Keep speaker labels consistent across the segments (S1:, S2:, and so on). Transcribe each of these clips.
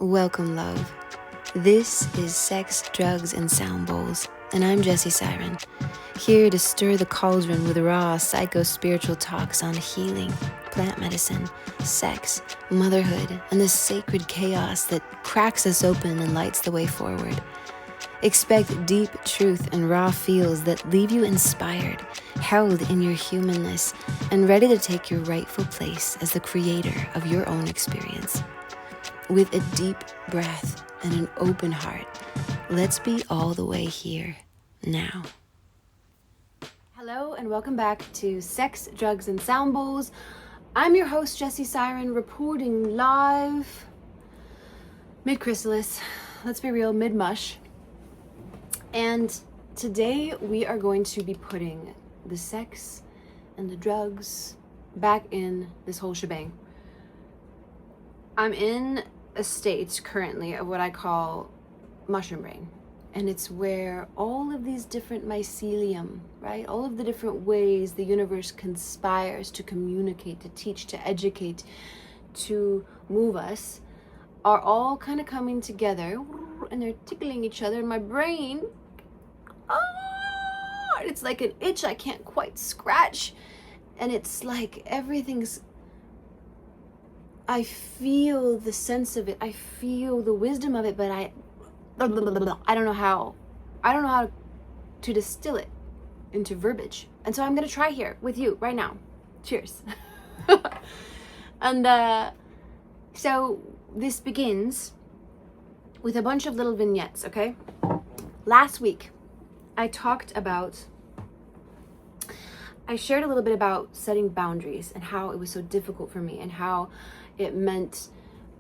S1: Welcome, love. This is Sex, Drugs, and Sound Bowls, and I'm Jessie Siren, here to stir the cauldron with raw psycho-spiritual talks on healing, plant medicine, sex, motherhood, and the sacred chaos that cracks us open and lights the way forward. Expect deep truth and raw feels that leave you inspired, held in your humanness, and ready to take your rightful place as the creator of your own experience. With a deep breath and an open heart, let's be all the way here now. Hello and welcome back to Sex, Drugs, and Sound Bowls. I'm your host, Jessie Siren, reporting live mid-chrysalis, let's be real, mid-mush. And today we are going to be putting the sex and the drugs back in this whole shebang. I'm in a state currently of what I call mushroom brain. And it's where all of these different mycelium, right? All of the different ways the universe conspires to communicate, to teach, to educate, to move us are all kind of coming together, and they're tickling each other in my brain. It's like an itch I can't quite scratch. And it's like I feel the sense of it. I feel the wisdom of it, but I don't know how. I don't know how to distill it into verbiage. And so I'm going to try here with you right now. Cheers. And so this begins with a bunch of little vignettes, okay? Last week, I shared a little bit about setting boundaries and how it was so difficult for me and how it meant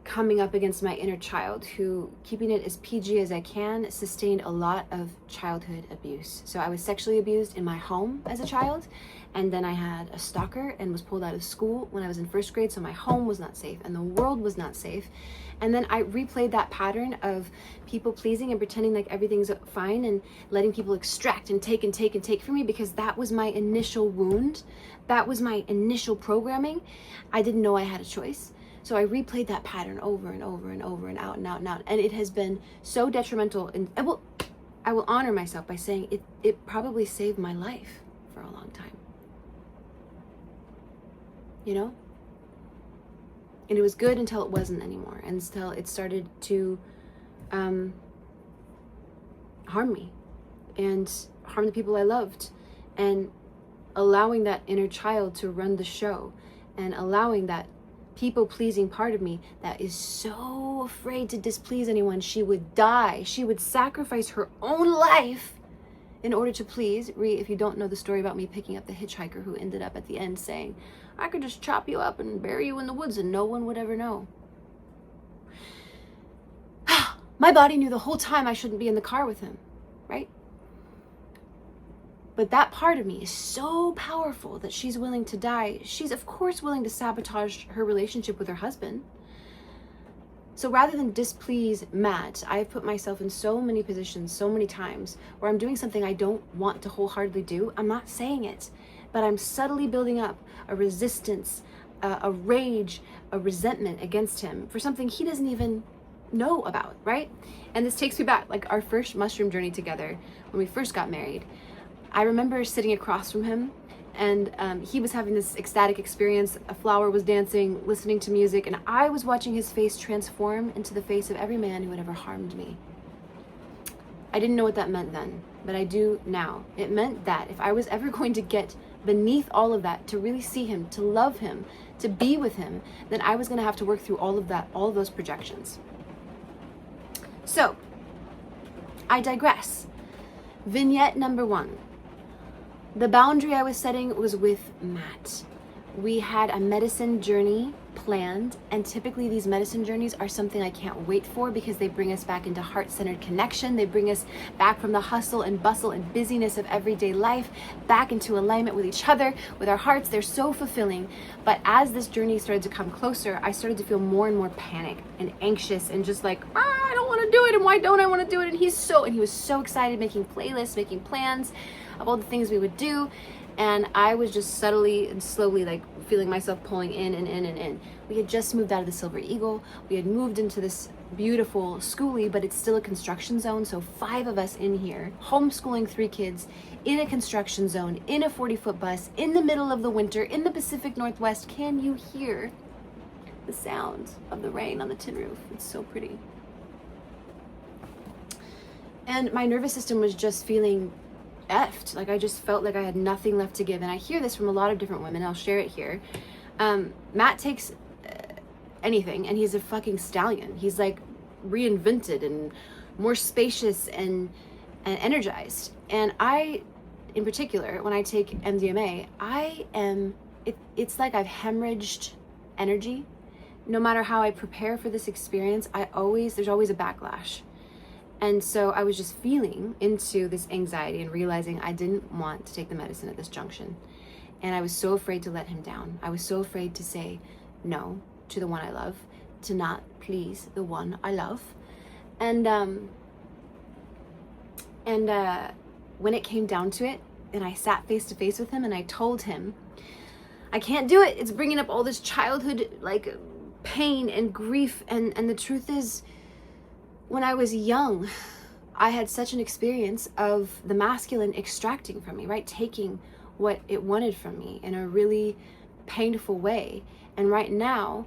S1: coming up against my inner child who, keeping it as PG as I can, sustained a lot of childhood abuse. So I was sexually abused in my home as a child, and then I had a stalker and was pulled out of school when I was in first grade, so my home was not safe and the world was not safe. And then I replayed that pattern of people pleasing and pretending like everything's fine and letting people extract and take and take and take from me, because that was my initial wound. That was my initial programming. I didn't know I had a choice. So I replayed that pattern over and over and over and out and out and out. And it has been so detrimental. And I will honor myself by saying it probably saved my life for a long time. You know? And it was good until it wasn't anymore. And until it started to harm me and harm the people I loved. And allowing that inner child to run the show. And allowing that people-pleasing part of me that is so afraid to displease anyone, she would die. She would sacrifice her own life in order to please. If you don't know the story about me picking up the hitchhiker who ended up at the end saying, I could just chop you up and bury you in the woods and no one would ever know. My body knew the whole time I shouldn't be in the car with him, right? But that part of me is so powerful that she's willing to die. She's of course willing to sabotage her relationship with her husband. So rather than displease Matt, I've put myself in so many positions, so many times, where I'm doing something I don't want to wholeheartedly do. I'm not saying it, but I'm subtly building up a resistance, a rage, a resentment against him for something he doesn't even know about, right? And this takes me back, like our first mushroom journey together, when we first got married. I remember sitting across from him, and he was having this ecstatic experience. A flower was dancing, listening to music, and I was watching his face transform into the face of every man who had ever harmed me. I didn't know what that meant then, but I do now. It meant that if I was ever going to get beneath all of that, to really see him, to love him, to be with him, then I was going to have to work through all of that, all of those projections. So, I digress. Vignette number 1. The boundary I was setting was with Matt. We had a medicine journey planned, and typically these medicine journeys are something I can't wait for because they bring us back into heart-centered connection. They bring us back from the hustle and bustle and busyness of everyday life, back into alignment with each other, with our hearts. They're so fulfilling. But as this journey started to come closer, I started to feel more and more panic and anxious and just like, I don't want to do it, and why don't I want to do it? And he was so excited, making playlists, making plans of all the things we would do. And I was just subtly and slowly like feeling myself pulling in and in and in. We had just moved out of the Silver Eagle. We had moved into this beautiful schoolie, but it's still a construction zone. So 5 of us in here, homeschooling 3 kids in a construction zone, in a 40-foot bus, in the middle of the winter, in the Pacific Northwest. Can you hear the sound of the rain on the tin roof? It's so pretty. And my nervous system was just feeling effed. Like I just felt like I had nothing left to give. And I hear this from a lot of different women. I'll share it here. Matt takes anything and he's a fucking stallion. He's like reinvented and more spacious and energized. And I, in particular, when I take MDMA, it's like I've hemorrhaged energy. No matter how I prepare for this experience, there's always a backlash. And so I was just feeling into this anxiety and realizing I didn't want to take the medicine at this junction. And I was so afraid to let him down. I was so afraid to say no to the one I love, to not please the one I love. And when it came down to it, and I sat face to face with him and I told him, I can't do it. It's bringing up all this childhood like pain and grief. And the truth is, when I was young, I had such an experience of the masculine extracting from me, right? Taking what it wanted from me in a really painful way. And right now,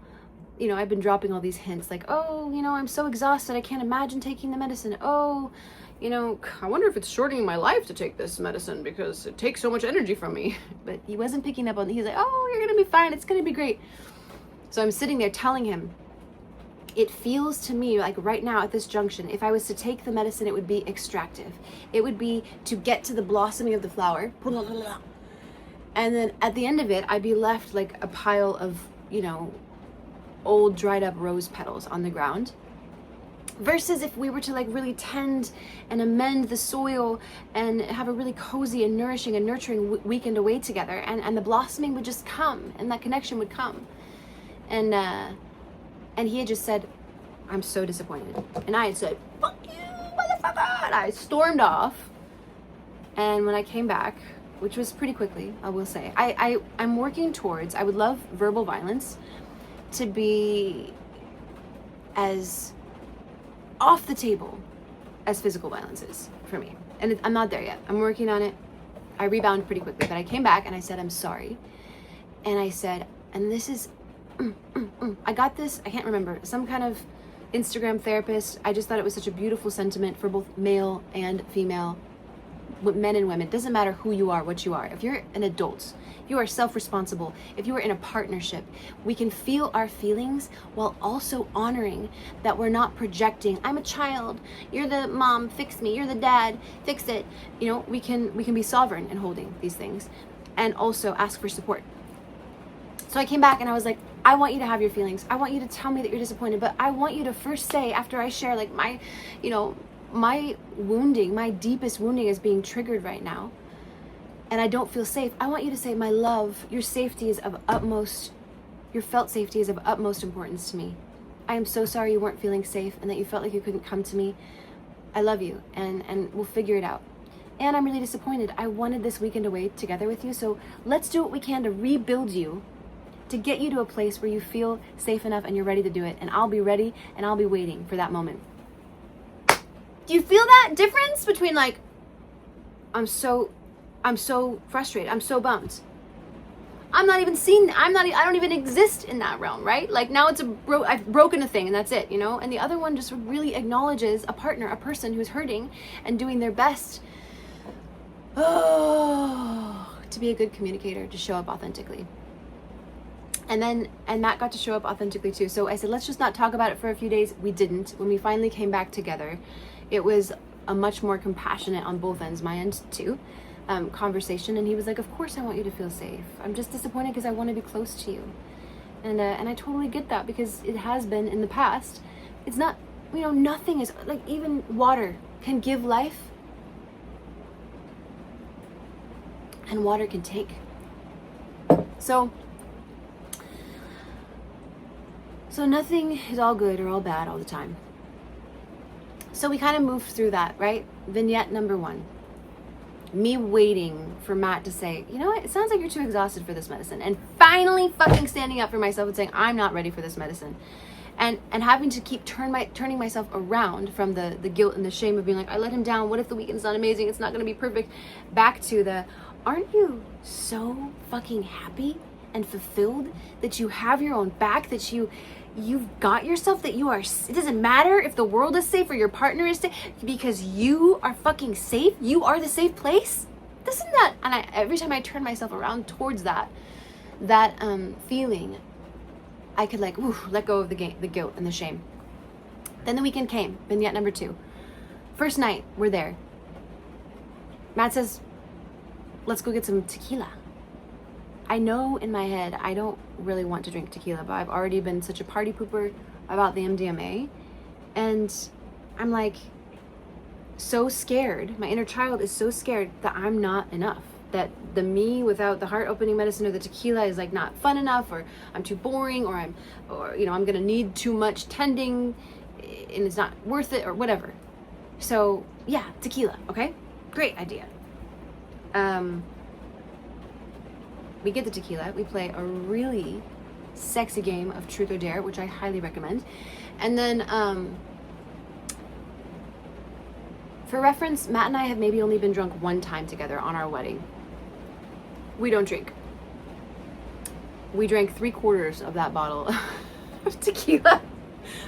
S1: you know, I've been dropping all these hints like, oh, you know, I'm so exhausted. I can't imagine taking the medicine. Oh, you know, I wonder if it's shortening my life to take this medicine because it takes so much energy from me. But he wasn't picking up on, he's like, oh, you're going to be fine. It's going to be great. So I'm sitting there telling him, it feels to me like right now at this junction, if I was to take the medicine, it would be extractive. It would be to get to the blossoming of the flower. And then at the end of it, I'd be left like a pile of, you know, old dried up rose petals on the ground. Versus if we were to like really tend and amend the soil and have a really cozy and nourishing and nurturing weekend away together, and the blossoming would just come and that connection would come. And he had just said, I'm so disappointed. And I had said, fuck you, motherfucker. And I stormed off. And when I came back, which was pretty quickly, I will say, I'm working towards, I would love verbal violence to be as off the table as physical violence is for me. And I'm not there yet. I'm working on it. I rebound pretty quickly. But I came back and I said, I'm sorry. And I said, and this is, I got this, I can't remember, some kind of Instagram therapist. I just thought it was such a beautiful sentiment for both male and female, men and women. It doesn't matter who you are, what you are. If you're an adult, you are self-responsible. If you are in a partnership, we can feel our feelings while also honoring that we're not projecting, I'm a child, you're the mom, fix me, you're the dad, fix it. You know, we can be sovereign in holding these things and also ask for support. So I came back and I was like, I want you to have your feelings. I want you to tell me that you're disappointed, but I want you to first say, after I share like my, you know, my wounding, my deepest wounding is being triggered right now, and I don't feel safe. I want you to say, my love, your safety is of utmost, your felt safety is of utmost importance to me. I am so sorry you weren't feeling safe and that you felt like you couldn't come to me. I love you, and we'll figure it out. And I'm really disappointed. I wanted this weekend away together with you, so let's do what we can to rebuild you, to get you to a place where you feel safe enough and you're ready to do it. And I'll be ready and I'll be waiting for that moment. Do you feel that difference between like, I'm so frustrated, I'm so bummed. I don't even exist in that realm, right? Like now it's I've broken a thing and that's it, you know? And the other one just really acknowledges a partner, a person who's hurting and doing their best to be a good communicator, to show up authentically. And Matt got to show up authentically too. So I said, let's just not talk about it for a few days. We didn't. When we finally came back together, it was a much more compassionate on both ends, my end too, conversation. And he was like, of course I want you to feel safe. I'm just disappointed because I want to be close to you. And I totally get that because it has been in the past. It's not, you know, nothing is, like even water can give life and water can take. So nothing is all good or all bad all the time. So we kind of moved through that, right? Vignette number 1. me waiting for Matt to say, you know what, it sounds like you're too exhausted for this medicine, and finally fucking standing up for myself and saying, I'm not ready for this medicine. And having to keep turning myself around from the guilt and the shame of being like, I let him down, what if the weekend's not amazing, it's not going to be perfect, back to the, aren't you so fucking happy and fulfilled that you have your own back, that you've got yourself, that you are, it doesn't matter if the world is safe or your partner is safe, because you are fucking safe, you are the safe place? Doesn't that, and every time I turn myself around towards that feeling, I could like, let go of the guilt and the shame. Then the weekend came, vignette number 2. First night, we're there. Matt says, let's go get some tequila. I know in my head, I don't really want to drink tequila, but I've already been such a party pooper about the MDMA. And I'm like, so scared. My inner child is so scared that I'm not enough. That the me without the heart opening medicine or the tequila is like not fun enough, or I'm too boring, or I'm gonna need too much tending and it's not worth it, or whatever. So yeah, tequila, okay? Great idea. We get the tequila, we play a really sexy game of Truth or Dare, which I highly recommend. And then for reference, Matt and I have maybe only been drunk one time together on our wedding. We don't drink. We drank 3/4 of that bottle of tequila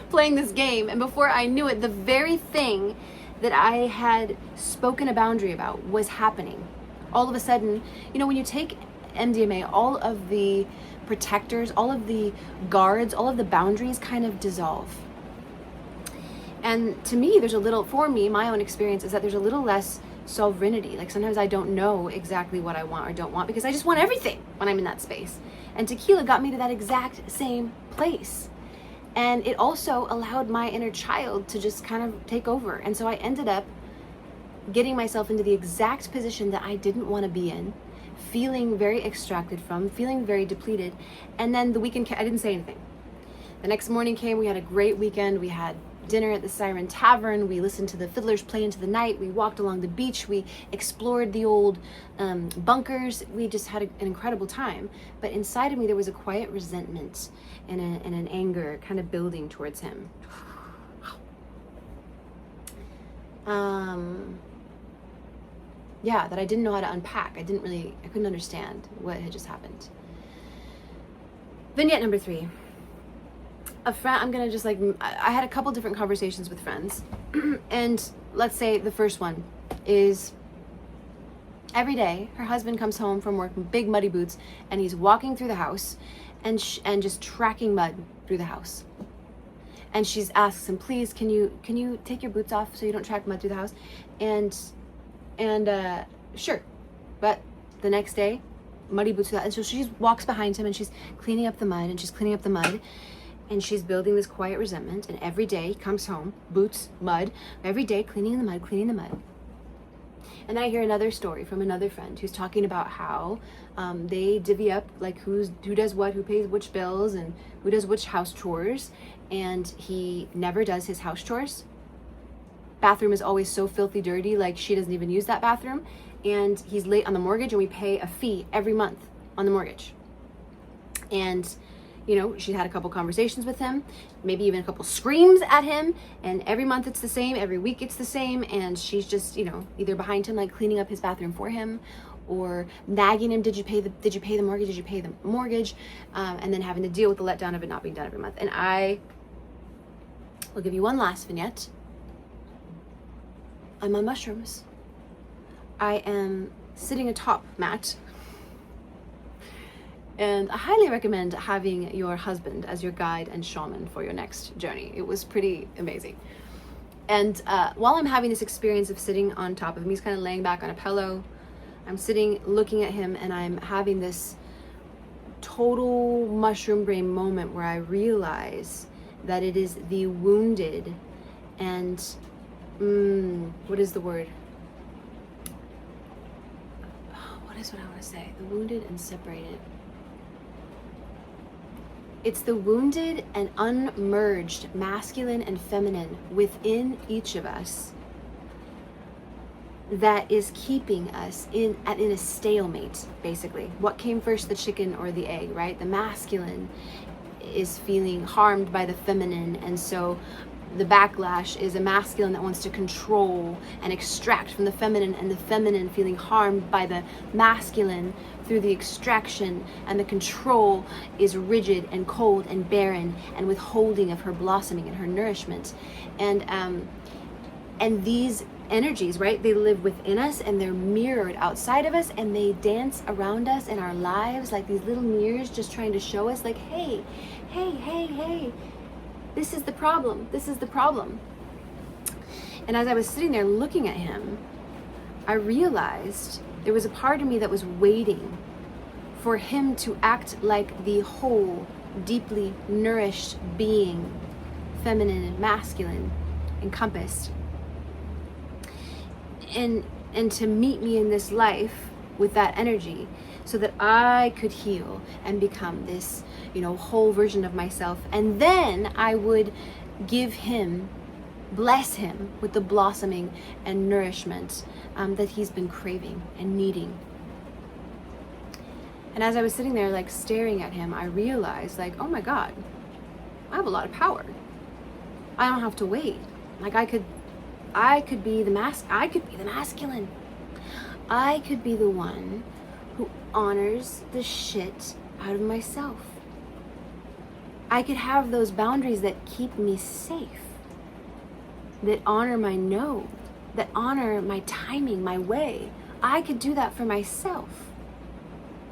S1: playing this game, and before I knew it, the very thing that I had spoken a boundary about was happening. All of a sudden, when you take MDMA, all of the protectors, all of the guards, all of the boundaries kind of dissolve. And to me, for me, my own experience is that there's a little less sovereignty. Like sometimes I don't know exactly what I want or don't want because I just want everything when I'm in that space. And tequila got me to that exact same place. And it also allowed my inner child to just kind of take over. And so I ended up getting myself into the exact position that I didn't want to be in, feeling very extracted from, feeling very depleted. And then the weekend I didn't say anything. The next morning came, we had a great weekend. We had dinner at the Siren Tavern. We listened to the fiddlers play into the night. We walked along the beach. We explored the old bunkers. We just had an incredible time. But inside of me, there was a quiet resentment and an anger kind of building towards him. Yeah, that I didn't know how to unpack. I couldn't understand what had just happened. Vignette number 3. A friend, I'm gonna just I had a couple different conversations with friends. And let's say the first one is every day her husband comes home from work in big muddy boots and he's walking through the house and just tracking mud through the house. And she asks him, please, can you take your boots off so you don't track mud through the house? And sure. But the next day, muddy boots through that. And so she walks behind him and she's cleaning up the mud and she's cleaning up the mud. And she's building this quiet resentment. And every day comes home, boots, mud, every day cleaning the mud. And I hear another story from another friend who's talking about how they divvy up like who does what, who pays which bills, and who does which house chores. And he never does his house chores. Bathroom is always so filthy dirty, like she doesn't even use that bathroom. And he's late on the mortgage, and we pay a fee every month on the mortgage. And she had a couple conversations with him, maybe even a couple screams at him, and every month it's the same, every week it's the same, and she's just, either behind him, like cleaning up his bathroom for him, or nagging him, did you pay the mortgage, and then having to deal with the letdown of it not being done every month. And I will give you one last vignette. I'm on mushrooms. I am sitting atop Matt. And I highly recommend having your husband as your guide and shaman for your next journey. It was pretty amazing. And while I'm having this experience of sitting on top of him, he's kind of laying back on a pillow. I'm sitting looking at him, and I'm having this total mushroom brain moment where I realize that it is the wounded and, what is the word? What is what I want to say? The wounded and separated. It's the wounded and unmerged masculine and feminine within each of us that is keeping us in a stalemate, basically. What came first, the chicken or the egg, right? The masculine is feeling harmed by the feminine, and so the backlash is a masculine that wants to control and extract from the feminine, and the feminine feeling harmed by the masculine through the extraction, and the control is rigid and cold and barren and withholding of her blossoming and her nourishment. And these energies, right, they live within us and they're mirrored outside of us, and they dance around us in our lives like these little mirrors, just trying to show us like, hey, this is the problem, this is the problem. And as I was sitting there looking at him, I realized there was a part of me that was waiting for him to act like the whole, deeply nourished being, feminine and masculine, encompassed. And to meet me in this life with that energy, so that I could heal and become this, whole version of myself. And then I would bless him with the blossoming and nourishment that he's been craving and needing. And as I was sitting there, like staring at him, I realized, like, oh my God, I have a lot of power. I don't have to wait. Like I could be the masculine. I could be the one who honors the shit out of myself. I could have those boundaries that keep me safe, that honor my no, that honor my timing, my way. I could do that for myself.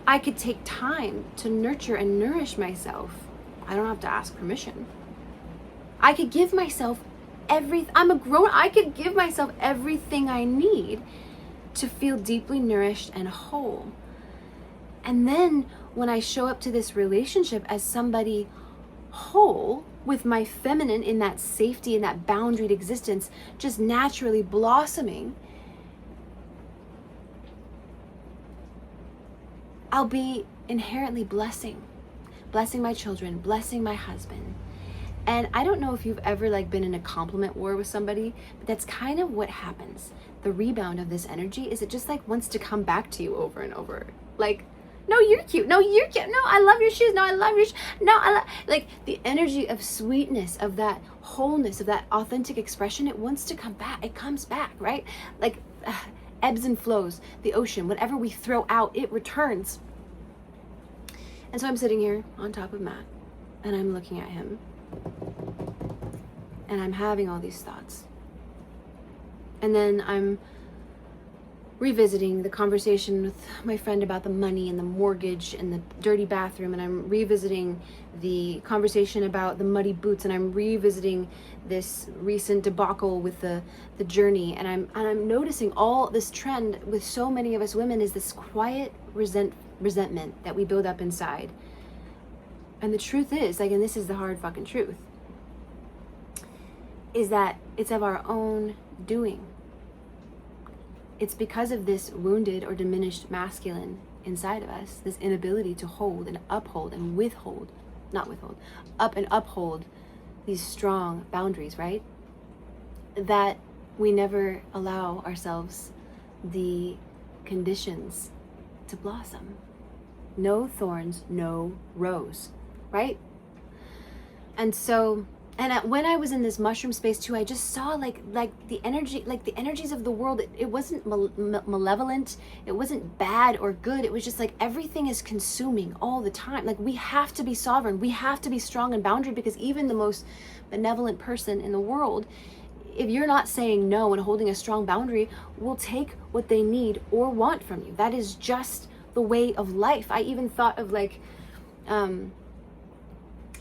S1: I could take time to nurture and nourish myself. I don't have to ask permission. I could give myself I could give myself everything I need to feel deeply nourished and whole. And then when I show up to this relationship as somebody whole, with my feminine in that safety, in that boundaried existence, just naturally blossoming, I'll be inherently blessing my children, blessing my husband. And I don't know if you've ever been in a compliment war with somebody, but that's kind of what happens. The rebound of this energy is it just wants to come back to you over and over. Like, no, you're cute. No, you're cute. No, I love your shoes. No, I love your No, I love, the energy of sweetness, of that wholeness, of that authentic expression. It wants to come back. It comes back, right? Ebbs and flows, the ocean, whatever we throw out, it returns. And so I'm sitting here on top of Matt, and I'm looking at him, and I'm having all these thoughts. And then I'm revisiting the conversation with my friend about the money and the mortgage and the dirty bathroom, and I'm revisiting the conversation about the muddy boots, and I'm revisiting this recent debacle with the journey, and I'm noticing all this trend with so many of us women is this quiet resentment that we build up inside. And the truth is, and this is the hard fucking truth, is that it's of our own doing. It's because of this wounded or diminished masculine inside of us, this inability to hold and uphold and up and uphold these strong boundaries, right? That we never allow ourselves the conditions to blossom. No thorns, no rose, right? And so, when I was in this mushroom space too, I just saw the energy, the energies of the world. It wasn't malevolent. It wasn't bad or good. It was just everything is consuming all the time. We have to be sovereign. We have to be strong and boundary, because even the most benevolent person in the world, if you're not saying no and holding a strong boundary, will take what they need or want from you. That is just the way of life. I even thought of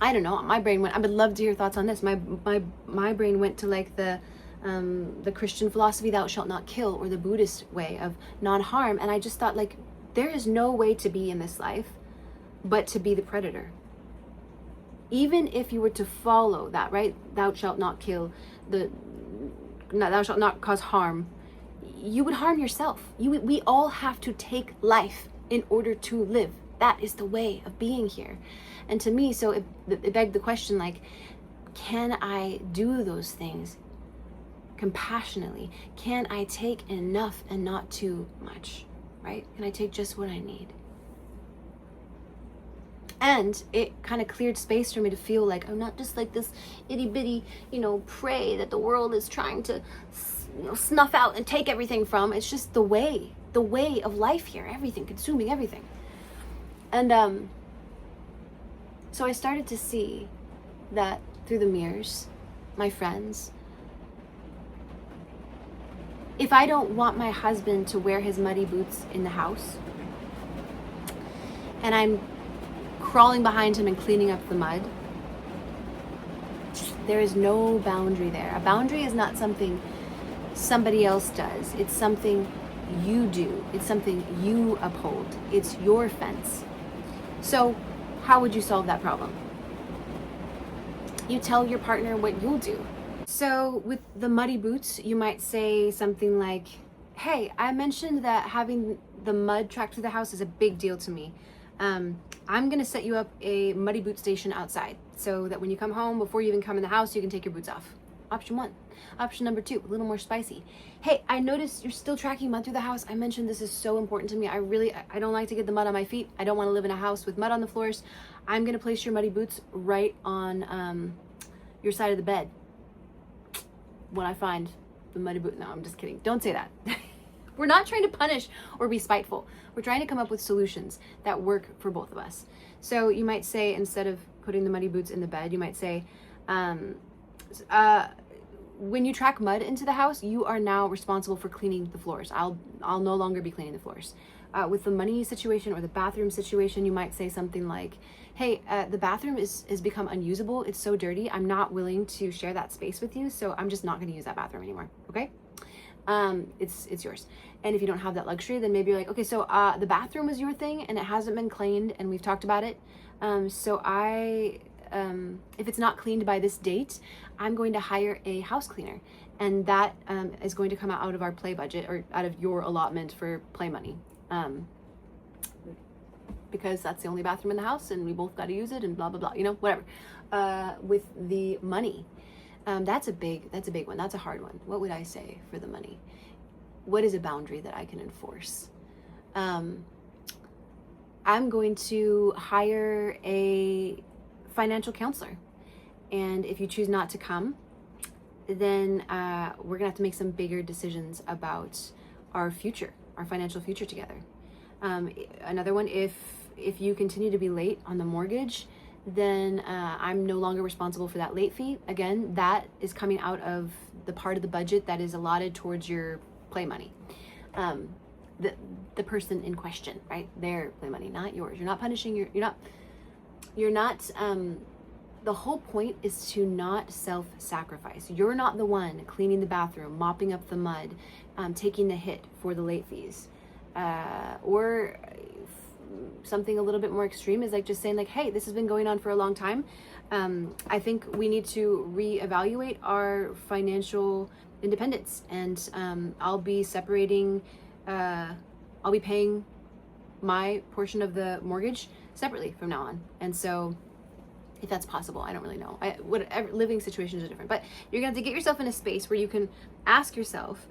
S1: I don't know, my brain went, I would love to hear thoughts on this. My brain went to the Christian philosophy, thou shalt not kill, or the Buddhist way of non-harm. And I just thought there is no way to be in this life but to be the predator. Even if you were to follow that, right? Thou shalt not kill, thou shalt not cause harm, you would harm yourself. We all have to take life in order to live. That is the way of being here. And to me, so it begged the question, can I do those things compassionately? Can I take enough and not too much, right? Can I take just what I need? And it kind of cleared space for me to feel like I'm not just like this itty bitty, prey that the world is trying to, snuff out and take everything from. It's just the way of life here, everything, consuming everything. And so I started to see that through the mirrors, my friends, if I don't want my husband to wear his muddy boots in the house, and I'm crawling behind him and cleaning up the mud, there is no boundary there. A boundary is not something somebody else does. It's something you do. It's something you uphold. It's your fence. So how would you solve that problem? You tell your partner what you'll do. So with the muddy boots, you might say something like, hey, I mentioned that having the mud tracked through the house is a big deal to me. I'm gonna set you up a muddy boot station outside so that when you come home, before you even come in the house, you can take your boots off. Option 1. Option number 2, a little more spicy. Hey, I noticed you're still tracking mud through the house. I mentioned this is so important to me. I don't like to get the mud on my feet. I don't want to live in a house with mud on the floors. I'm gonna place your muddy boots right on your side of the bed when I find the muddy boot. No, I'm just kidding. Don't say that. We're not trying to punish or be spiteful. We're trying to come up with solutions that work for both of us. So you might say, instead of putting the muddy boots in the bed, you might say, when you track mud into the house, you are now responsible for cleaning the floors. I'll no longer be cleaning the floors. With the money situation or the bathroom situation, you might say something like, hey, the bathroom has become unusable. It's so dirty. I'm not willing to share that space with you, so I'm just not going to use that bathroom anymore. Okay? It's yours. And if you don't have that luxury, then maybe you're like, okay, so the bathroom was your thing and it hasn't been cleaned and we've talked about it. So if it's not cleaned by this date, I'm going to hire a house cleaner, and that is going to come out of our play budget, or out of your allotment for play money. Because that's the only bathroom in the house and we both got to use it and blah, blah, blah, whatever. With the money, that's a big one. That's a hard one. What would I say for the money? What is a boundary that I can enforce? I'm going to hire a financial counselor. And if you choose not to come, then we're gonna have to make some bigger decisions about our future, our financial future together. Another one, if you continue to be late on the mortgage, then I'm no longer responsible for that late fee. Again, that is coming out of the part of the budget that is allotted towards your play money. The person in question, right? Their play money, not yours. You're not punishing you're not the whole point is to not self-sacrifice. You're not the one cleaning the bathroom, mopping up the mud, taking the hit for the late fees. Or something a little bit more extreme is like just saying like, hey, this has been going on for a long time. I think we need to reevaluate our financial independence, and I'll be separating, I'll be paying my portion of the mortgage separately from now on. And so if that's possible, I don't really know. Whatever, living situations are different, but you're gonna have to get yourself in a space where you can ask yourself,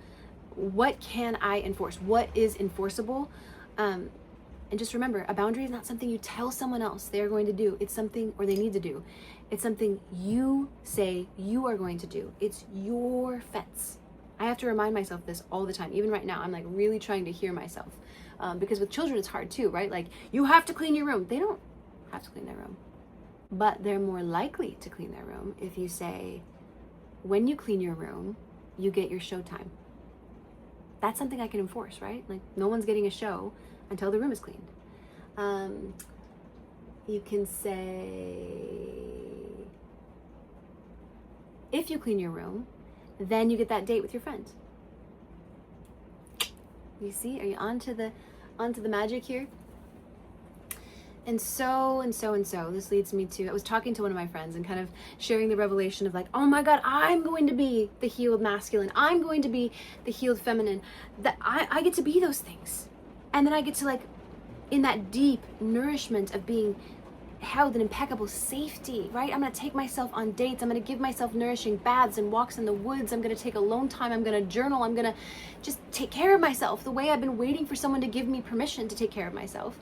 S1: what can I enforce? What is enforceable? And just remember, a boundary is not something you tell someone else they're going to do. It's something, or they need to do. It's something you say you are going to do. It's your fence. I have to remind myself this all the time. Even right now, I'm like really trying to hear myself. Because with children, it's hard too, right? Like, you have to clean your room. They don't have to clean their room. But they're more likely to clean their room if you say, when you clean your room, you get your show time. That's something I can enforce, right? Like, no one's getting a show until the room is cleaned. You can say, if you clean your room, then you get that date with your friend. You see, are you onto the magic here? And so, this leads me to, I was talking to one of my friends and kind of sharing the revelation of like, oh my God, I'm going to be the healed masculine. I'm going to be the healed feminine. That I get to be those things. And then I get to, like, in that deep nourishment of being held in impeccable safety, right? I'm gonna take myself on dates. I'm gonna give myself nourishing baths and walks in the woods. I'm gonna take alone time. I'm gonna journal. I'm gonna just take care of myself the way I've been waiting for someone to give me permission to take care of myself.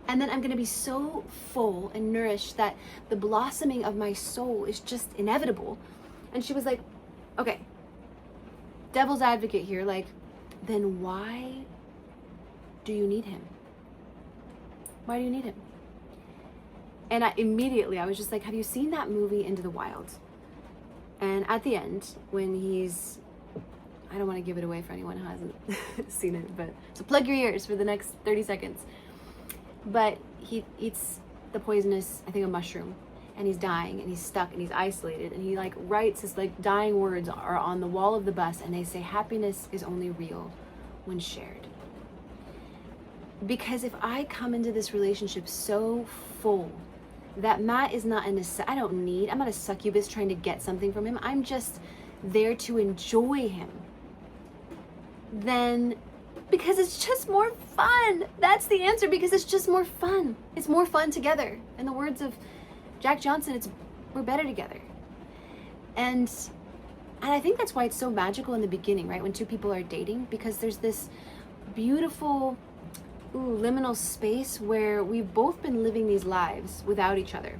S1: And then I'm gonna be so full and nourished that the blossoming of my soul is just inevitable. And she was like, okay, devil's advocate here, like, then why do you need him? Why do you need him? And I was just like, have you seen that movie Into the Wild? And at the end, when I don't want to give it away for anyone who hasn't seen it, but so plug your ears for the next 30 seconds. But he eats the poisonous, I think, a mushroom, and he's dying, and he's stuck, and he's isolated, and he like writes his like dying words are on the wall of the bus, and they say, happiness is only real when shared. Because if I come into this relationship so full that Matt is not I'm not a succubus trying to get something from him, I'm just there to enjoy him, then because it's just more fun. That's the answer, because it's just more fun. It's more fun together. In the words of Jack Johnson, we're better together. And I think that's why it's so magical in the beginning, right? When two people are dating, because there's this beautiful liminal space where we've both been living these lives without each other.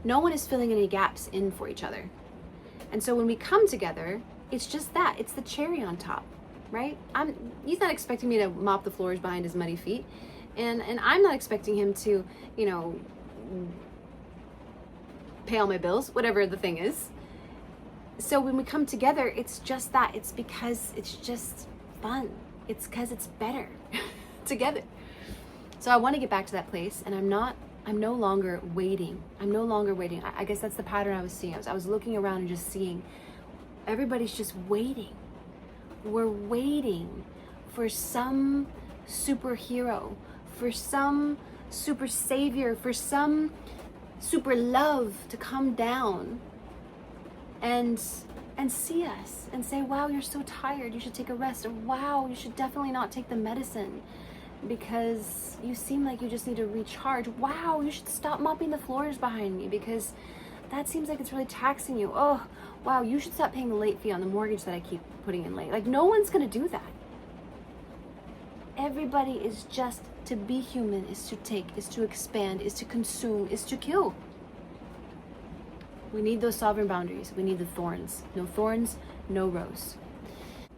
S1: No one is filling any gaps in for each other. And so when we come together, it's just that. It's the cherry on top, right? He's not expecting me to mop the floors behind his muddy feet. And I'm not expecting him to, pay all my bills, whatever the thing is. So when we come together, it's just that. It's because it's just fun. It's because it's better together. So I want to get back to that place, and I'm no longer waiting. I guess that's the pattern I was seeing. I was looking around and just seeing everybody's just waiting. We're waiting for some superhero, for some super savior, for some super love to come down and see us and say, wow, you're so tired, you should take a rest, or wow, you should definitely not take the medicine because you seem like you just need to recharge. Wow, you should stop mopping the floors behind me because that seems like it's really taxing you. Oh, wow, you should stop paying the late fee on the mortgage that I keep putting in late. Like, no one's gonna do that. Everybody is just to be human, is to take, is to expand, is to consume, is to kill. We need those sovereign boundaries. We need the thorns. No thorns, no rose.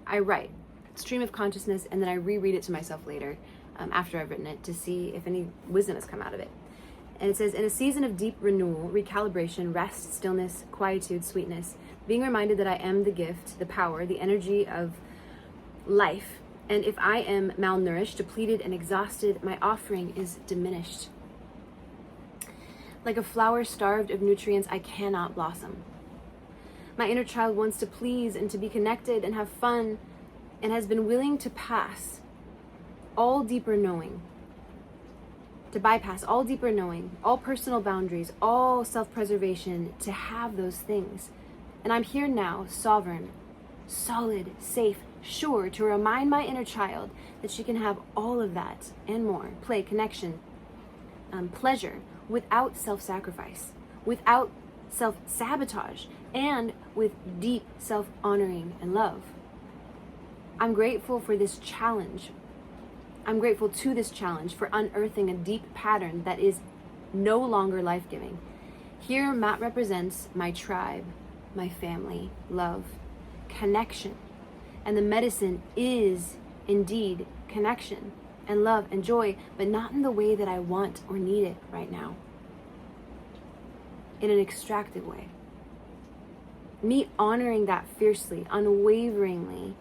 S1: I write stream of consciousness, and then I reread it to myself later after I've written it to see if any wisdom has come out of it. And it says, in a season of deep renewal, recalibration, rest, stillness, quietude, sweetness, being reminded that I am the gift, the power, the energy of life. And if I am malnourished, depleted, and exhausted, my offering is diminished. Like a flower starved of nutrients, I cannot blossom. My inner child wants to please and to be connected and have fun, and has been willing to pass all deeper knowing, to bypass all deeper knowing, all personal boundaries, all self-preservation, to have those things. And I'm here now, sovereign, solid, safe, sure, to remind my inner child that she can have all of that and more. Play, connection, pleasure, without self-sacrifice, without self-sabotage, and with deep self-honoring and love. I'm grateful for this challenge. I'm grateful to this challenge for unearthing a deep pattern that is no longer life-giving. Here, Matt represents my tribe, my family, love, connection. And the medicine is indeed connection and love and joy, but not in the way that I want or need it right now. In an extractive way. Me honoring that fiercely, unwaveringly,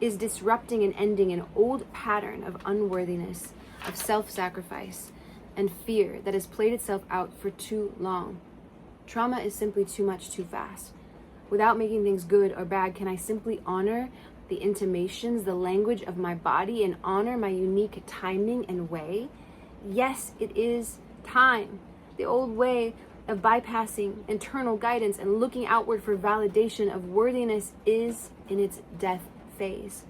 S1: is disrupting and ending an old pattern of unworthiness, of self-sacrifice, and fear that has played itself out for too long. Trauma is simply too much too fast. Without making things good or bad, can I simply honor the intimations, the language of my body, and honor my unique timing and way? Yes, it is time. The old way of bypassing internal guidance and looking outward for validation of worthiness is in its death phase.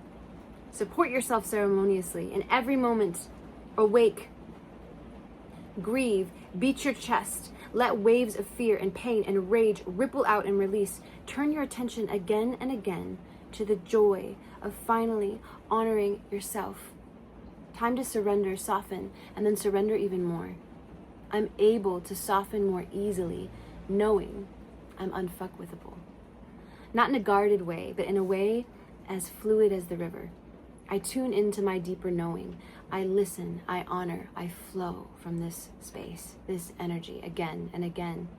S1: Support yourself ceremoniously in every moment. Awake, grieve, Beat your chest. Let waves of fear and pain and rage ripple out and release. Turn your attention again and again to the joy of finally honoring yourself. Time to surrender, soften, and then surrender even more. I'm able to soften more easily, knowing I'm unfuckwithable. Not in a guarded way, but in a way as fluid as the river. I tune into my deeper knowing. I listen, I honor, I flow from this space, this energy again and again,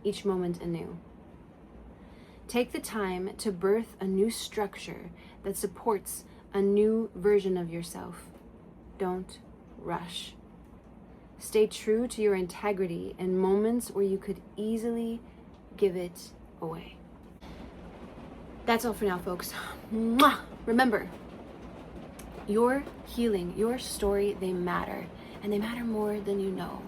S1: each moment anew. Take the time to birth a new structure that supports a new version of yourself. Don't rush. Stay true to your integrity in moments where you could easily give it away. That's all for now, folks. Mwah! Remember, your healing, your story, they matter. And they matter more than you know.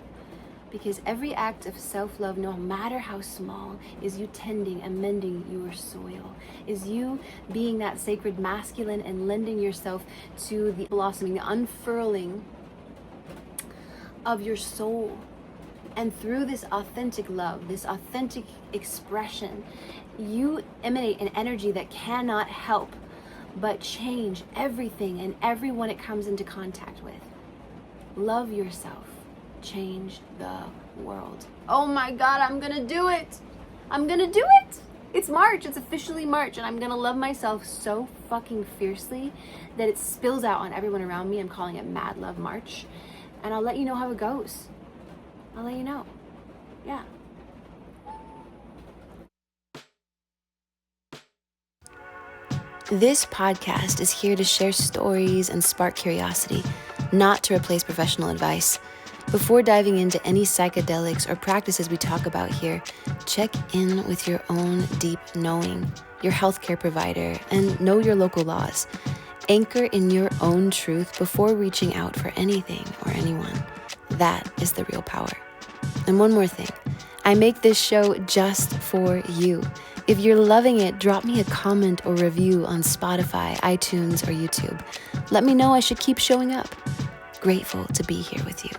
S1: Because every act of self-love, no matter how small, is you tending and mending your soil. Is you being that sacred masculine and lending yourself to the blossoming, the unfurling of your soul. And through this authentic love, this authentic expression, you emanate an energy that cannot help but change everything and everyone it comes into contact with. Love yourself. Change the world. Oh my God, I'm gonna do it. I'm gonna do it. It's March. It's officially March, and I'm gonna love myself so fucking fiercely that it spills out on everyone around me. I'm calling it Mad Love March, and I'll let you know how it goes. I'll let you know. Yeah. This podcast is here to share stories and spark curiosity, not to replace professional advice. Before diving into any psychedelics or practices we talk about here, check in with your own deep knowing, your healthcare provider, and know your local laws. Anchor in your own truth before reaching out for anything or anyone. That is the real power. And one more thing, I make this show just for you. If you're loving it, drop me a comment or review on Spotify, iTunes, or YouTube. Let me know I should keep showing up. Grateful to be here with you.